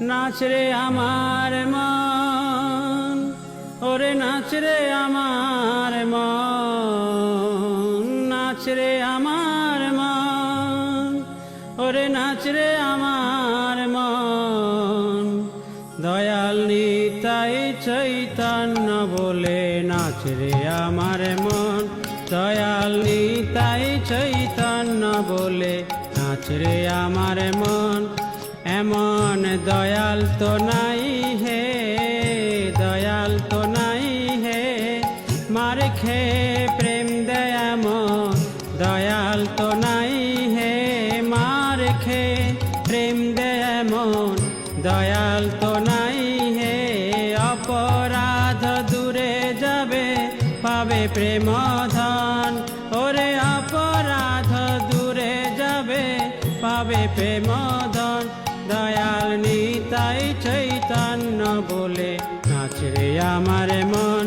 নাচ রে আমার মন, ওরে নাচ রে আমার মন, নাচ রে আমার মন, ওরে নাচ রে আমার মন। দয়াল নিতাই চৈতন্য বলে নাচ রে আমার মন, দয়াল নিতাই চৈতন্য বলে নাচ রে আমার মন। এমন দয়াল তো নাই হে, দয়াল তো নাই হে, মার খে প্রেম দেয় এমন দয়াল তো নাই হে, মার খে প্রেম দেয় এমন দয়াল তো নাই হে। অপরাধ দূরে যাবে পাবে প্রেম ধন, ওরে অপরাধ দূরে যাবে পাবে প্রেম ধন। দয়াল নিতাই চৈতন্য বলে নাচ রে আমার মন,